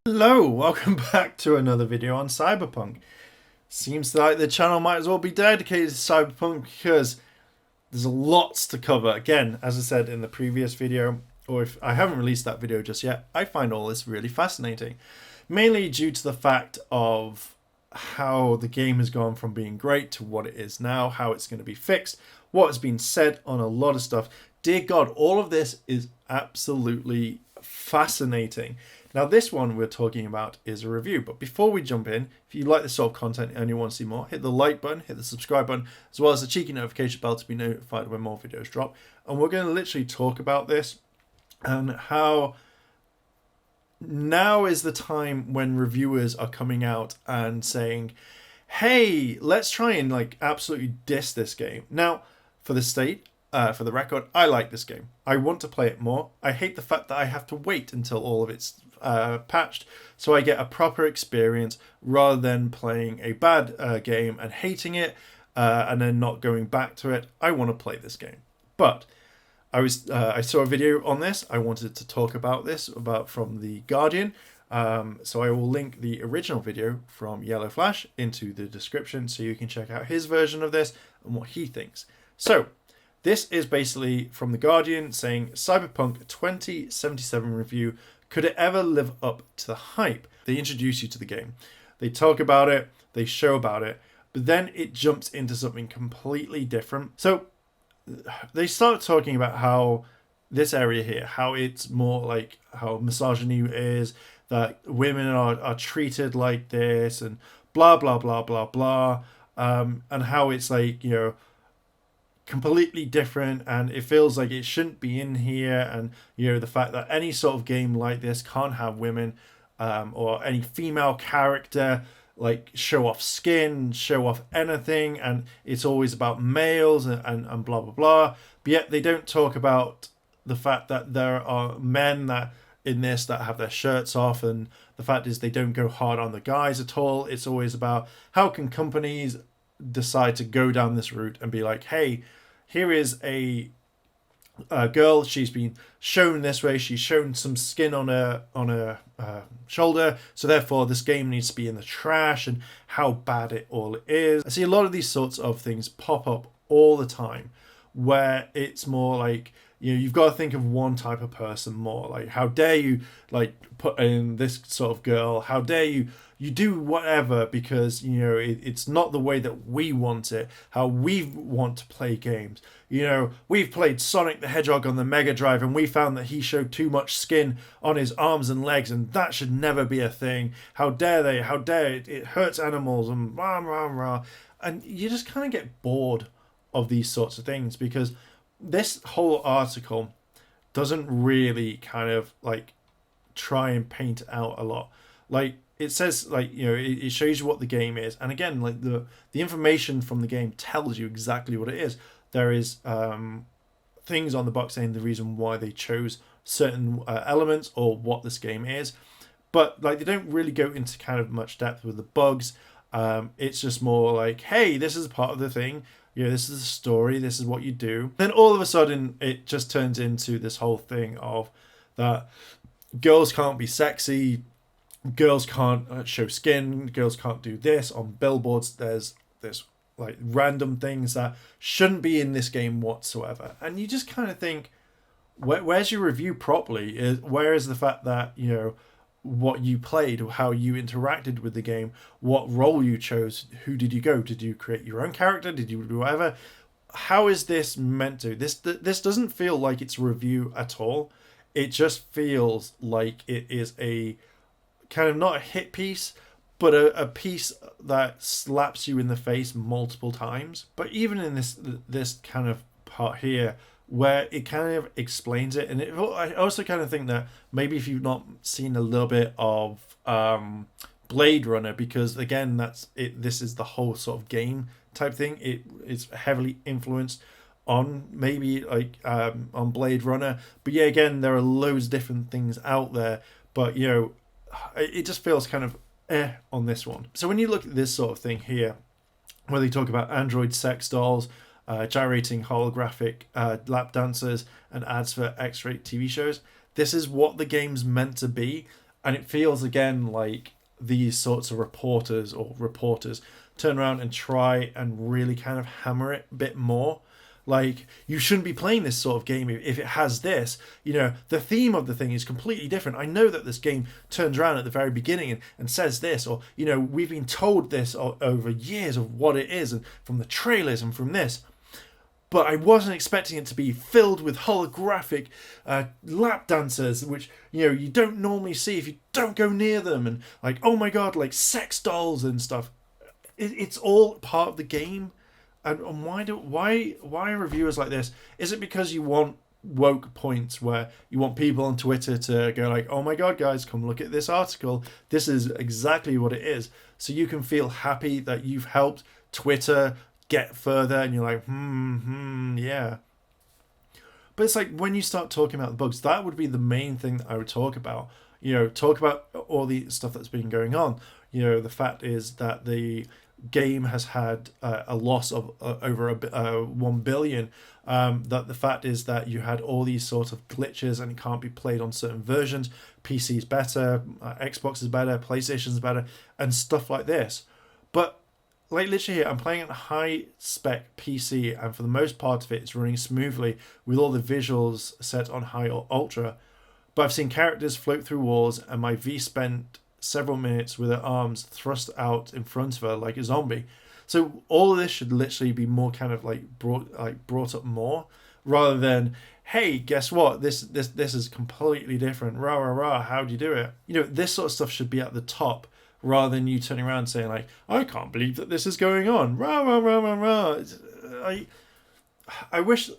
Hello, welcome back to another video on Cyberpunk. Seems like the channel might as well be dedicated to Cyberpunk because there's lots to cover. Again, as I said in the previous video, or if I haven't released that video just yet, I find all this really fascinating. Mainly due to the fact of how the game has gone from being great to what it is now, how it's going to be fixed, what has been said on a lot of stuff. Dear God, all of this is absolutely fascinating. Now this one we're talking about is a review, but before we jump in, if you like this sort of content and you want to see more, hit the like button, hit the subscribe button, as well as the cheeky notification bell to be notified when more videos drop. And we're going to literally talk about this and how now is the time when reviewers are coming out and saying, hey, let's try and like absolutely diss this game. Now, for the record, I like this game. I want to play it more. I hate the fact that I have to wait until all of it's patched so I get a proper experience rather than playing a bad game and hating it and then not going back to it. I want to play this game. But I saw a video on this. I wanted to talk about this from The Guardian. So I will link the original video from Yellow Flash into the description so you can check out his version of this and what he thinks. So this is basically from The Guardian saying Cyberpunk 2077 review. Could it ever live up to the hype? They introduce you to the game. They talk about it. They show about it. But then it jumps into something completely different. So they start talking about how this area here, how it's more like how misogyny is, that women are treated like this and blah, blah, blah, blah, blah. And how it's like, you know, completely different and it feels like it shouldn't be in here, and you know the fact that any sort of game like this can't have women or any female character like show off skin, show off anything, and it's always about males and blah blah blah. But yet they don't talk about the fact that there are men that in this that have their shirts off, and the fact is they don't go hard on the guys at all. It's always about how can companies decide to go down this route and be like, hey, here is a girl. She's been shown this way. She's shown some skin on her shoulder. So therefore, this game needs to be in the trash. And how bad it all is. I see a lot of these sorts of things pop up all the time, where it's more like, you know, you've got to think of one type of person more. Like, how dare you like put in this sort of girl? How dare you do whatever because, you know, it's not the way that we want it, how we want to play games. You know, we've played Sonic the Hedgehog on the Mega Drive and we found that he showed too much skin on his arms and legs, and that should never be a thing. How dare they? How dare it? It hurts animals and rah, rah, rah. And you just kind of get bored of these sorts of things because this whole article doesn't really kind of like try and paint out a lot. Like, it says, like, you know, it shows you what the game is, and again, like the information from the game tells you exactly what it is. There is things on the box saying the reason why they chose certain elements or what this game is, but like they don't really go into kind of much depth with the bugs. It's just more like, hey, this is part of the thing. You know, this is the story. This is what you do. Then all of a sudden, it just turns into this whole thing of that girls can't be sexy. Girls can't show skin. Girls can't do this on billboards. There's like random things that shouldn't be in this game whatsoever. And you just kind of think, where's your review properly? Where is the fact that, you know, what you played, how you interacted with the game, what role you chose, who did you go? Did you create your own character? Did you do whatever? How is this meant to? This doesn't feel like it's a review at all. It just feels like it is a kind of not a hit piece, but a piece that slaps you in the face multiple times. But even in this kind of part here, where it kind of explains it, and I also kind of think that maybe if you've not seen a little bit of Blade Runner, because again, that's it. This is the whole sort of game type thing. It's heavily influenced on maybe like on Blade Runner, but yeah, again, there are loads of different things out there. But you know, it just feels kind of on this one. So when you look at this sort of thing here, where they talk about android sex dolls, gyrating holographic lap dancers, and ads for X-rated TV shows. This is what the game's meant to be, and it feels again like these sorts of reporters turn around and try and really kind of hammer it a bit more. Like, you shouldn't be playing this sort of game if it has this. You know, the theme of the thing is completely different. I know that this game turns around at the very beginning and says this, or, you know, we've been told this over years of what it is, and from the trailers and from this. But I wasn't expecting it to be filled with holographic lap dancers, which, you know, you don't normally see if you don't go near them. And, like, oh my god, like sex dolls and stuff. It's all part of the game. And why are reviewers like this? Is it because you want woke points where you want people on Twitter to go like, oh my god, guys, come look at this article. This is exactly what it is. So you can feel happy that you've helped Twitter get further, and you're like, yeah. But it's like, when you start talking about the bugs, that would be the main thing that I would talk about. You know, talk about all the stuff that's been going on. You know, the fact is that the game has had a loss of over 1 billion. That the fact is that you had all these sort of glitches and it can't be played on certain versions. PC is better, Xbox is better, PlayStation is better, and stuff like this. But like, literally here, I'm playing at a high spec PC, and for the most part of it, it's running smoothly with all the visuals set on high or ultra. But I've seen characters float through walls, and my V spent several minutes with her arms thrust out in front of her like a zombie. So all of this should literally be more kind of like brought up more, rather than, hey, guess what? This is completely different. Rah rah rah. How do you do it? You know, this sort of stuff should be at the top, rather than you turning around saying like, I can't believe that this is going on. Rah rah rah rah rah. I wish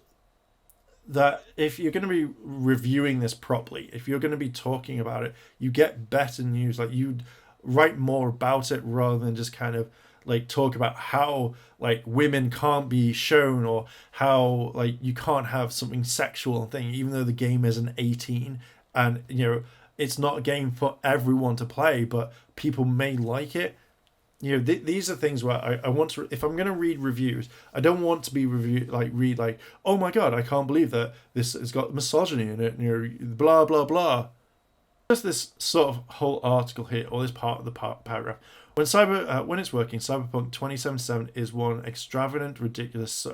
that if you're going to be reviewing this properly, if you're going to be talking about it, you get better news. Like, you'd write more about it rather than just kind of like talk about how like women can't be shown, or how like you can't have something sexual thing, even though the game is an 18, and you know, it's not a game for everyone to play, but people may like it. You know, these are things where I want to, if I'm going to read reviews, I don't want to be read like, oh my god, I can't believe that this has got misogyny in it, you know, blah blah blah. Just this sort of whole article here, or this part of the paragraph. When it's working, Cyberpunk 2077 is one extravagant, ridiculous,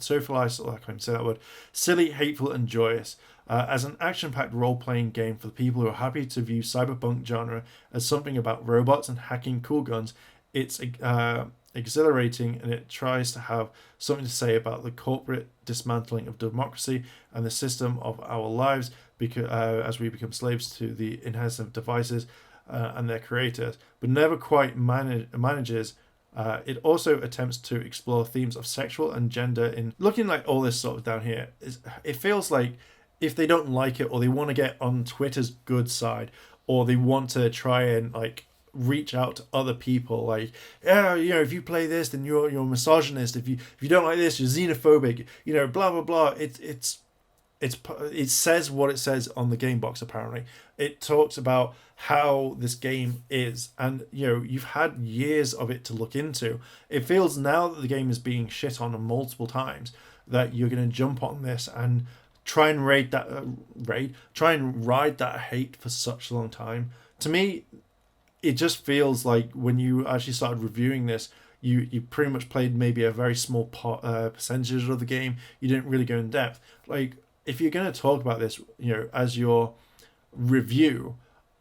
socialized, I can't say that word, silly, hateful, and joyous. As an action-packed role-playing game for the people who are happy to view cyberpunk genre as something about robots and hacking cool guns, it's exhilarating, and it tries to have something to say about the corporate dismantling of democracy and the system of our lives, because as we become slaves to the enhancement devices and their creators, but never quite manages. It also attempts to explore themes of sexual and gender. In looking like all this sort of down here, it feels like if they don't like it, or they want to get on Twitter's good side, or they want to try and like reach out to other people, like, yeah, you know, if you play this, then you're a misogynist. If you don't like this, you're xenophobic. You know, blah blah blah. It says what it says on the game box. Apparently, it talks about how this game is, and you know, you've had years of it to look into. It feels now that the game is being shit on multiple times, that you're going to jump on this and try and ride that hate for such a long time. To me, it just feels like when you actually started reviewing this, you pretty much played maybe a very small percentage of the game. You didn't really go in depth. Like, if you're going to talk about this, you know, as your review,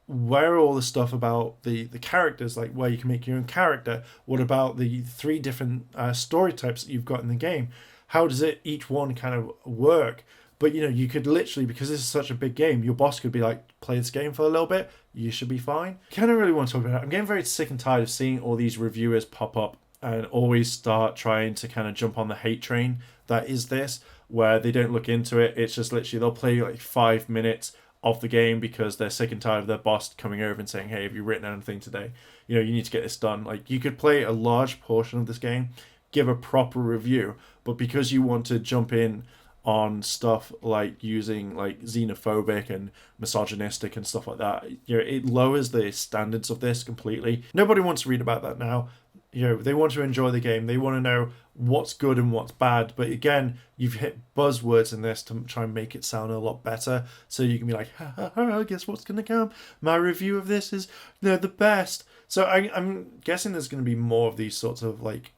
where are all the stuff about the characters, like where you can make your own character? What about the 3 different story types that you've got in the game? How does each one kind of work? But, you know, you could literally, because this is such a big game, your boss could be like, play this game for a little bit, you should be fine. Kind of really want to talk about it. I'm getting very sick and tired of seeing all these reviewers pop up and always start trying to kind of jump on the hate train that is this, where they don't look into it. It's just literally, they'll play like 5 minutes of the game because they're sick and tired of their boss coming over and saying, hey, have you written anything today? You know, you need to get this done. Like, you could play a large portion of this game, give a proper review, but because you want to jump in on stuff like using like xenophobic and misogynistic and stuff like that, you know, it lowers the standards of this completely. Nobody wants to read about that now. they want to enjoy the game. They want to know what's good and what's bad. But again, you've hit buzzwords in this to try and make it sound a lot better. So you can be like, ha, ha, ha, guess what's going to come? My review of this is the best. So I'm guessing there's going to be more of these sorts of like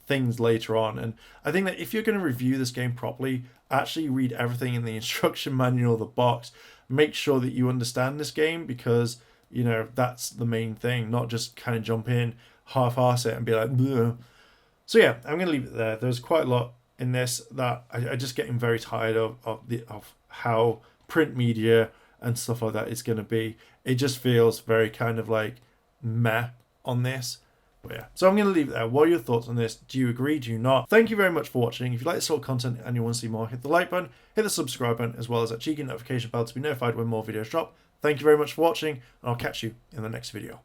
things later on. And I think that if you're going to review this game properly, actually read everything in the instruction manual of the box. Make sure that you understand this game, because that's the main thing, not just kind of jump in, half-arse it and be like, bleh. So yeah, I'm going to leave it there. There's quite a lot in this that I just getting very tired of how print media and stuff like that is going to be. It just feels very kind of like meh on this. But yeah, so I'm going to leave it there. What are your thoughts on this? Do you agree? Do you not? Thank you very much for watching. If you like this sort of content and you want to see more, hit the like button, hit the subscribe button, as well as that cheeky notification bell to be notified when more videos drop. Thank you very much for watching, and I'll catch you in the next video.